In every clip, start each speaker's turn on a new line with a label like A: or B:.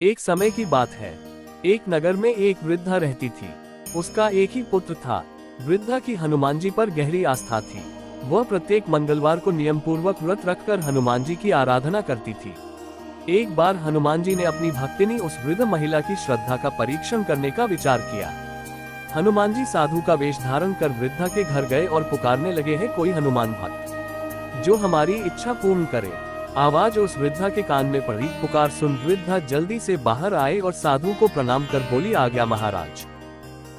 A: एक समय की बात है। एक नगर में एक वृद्धा रहती थी। उसका एक ही पुत्र था। वृद्धा की हनुमान जी पर गहरी आस्था थी। वह प्रत्येक मंगलवार को नियम पूर्वक व्रत रखकर हनुमान जी की आराधना करती थी। एक बार हनुमान जी ने अपनी भक्तिनी उस वृद्ध महिला की श्रद्धा का परीक्षण करने का विचार किया। हनुमान जी साधु का वेश धारण कर वृद्धा के घर गए और पुकारने लगे, है कोई हनुमान भक्त जो हमारी इच्छा पूर्ण करे। आवाज उस वृद्धा के कान में पड़ी। पुकार सुन वृद्धा जल्दी से बाहर आए और साधु को प्रणाम कर बोली, आ गया महाराज।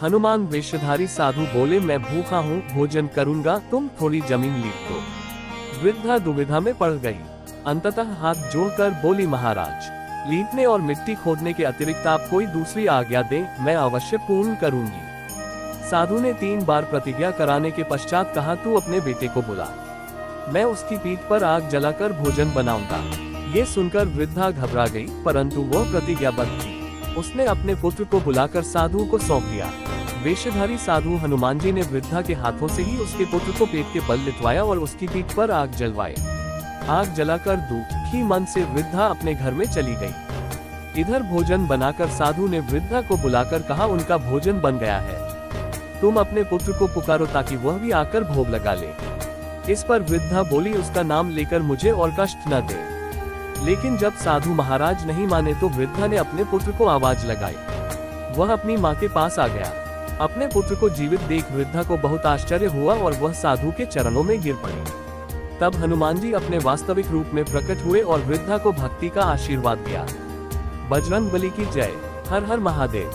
A: हनुमान वेशधारी साधु बोले, मैं भूखा हूँ, भोजन करूंगा, तुम थोड़ी जमीन लीप दो। वृद्धा दुविधा में पड़ गई। अंततः हाथ जोड़कर बोली, महाराज, लीपने और मिट्टी खोदने के अतिरिक्त आप कोई दूसरी आज्ञा दें, मैं अवश्य पूर्ण करूंगी। साधु ने 3 बार प्रतिज्ञा कराने के पश्चात कहा, तू अपने बेटे को बुला, मैं उसकी पीठ पर आग जलाकर भोजन बनाऊंगा। ये सुनकर वृद्धा घबरा गई, परंतु वह प्रतिज्ञाबद्ध थी। उसने अपने पुत्र को बुलाकर साधु को सौंप दिया। वेशधारी साधु हनुमान जी ने वृद्धा के हाथों से ही उसके पुत्र को पेट के बल लिटवाया और उसकी पीठ पर आग जलवाए। आग जलाकर दुखी मन से वृद्धा अपने घर में चली गई। इधर भोजन बनाकर साधु ने वृद्धा को बुलाकर कहा, उनका भोजन बन गया है, तुम अपने पुत्र को पुकारो ताकि वह भी आकर भोग लगा ले। इस पर वृद्धा बोली, उसका नाम लेकर मुझे और कष्ट न दे। लेकिन जब साधु महाराज नहीं माने तो वृद्धा ने अपने पुत्र को आवाज लगाई। वह अपनी माँ के पास आ गया। अपने पुत्र को जीवित देख वृद्धा को बहुत आश्चर्य हुआ और वह साधु के चरणों में गिर पड़ी। तब हनुमान जी अपने वास्तविक रूप में प्रकट हुए और वृद्धा को भक्ति का आशीर्वाद दिया। बजरंग बली की जय। हर हर महादेव।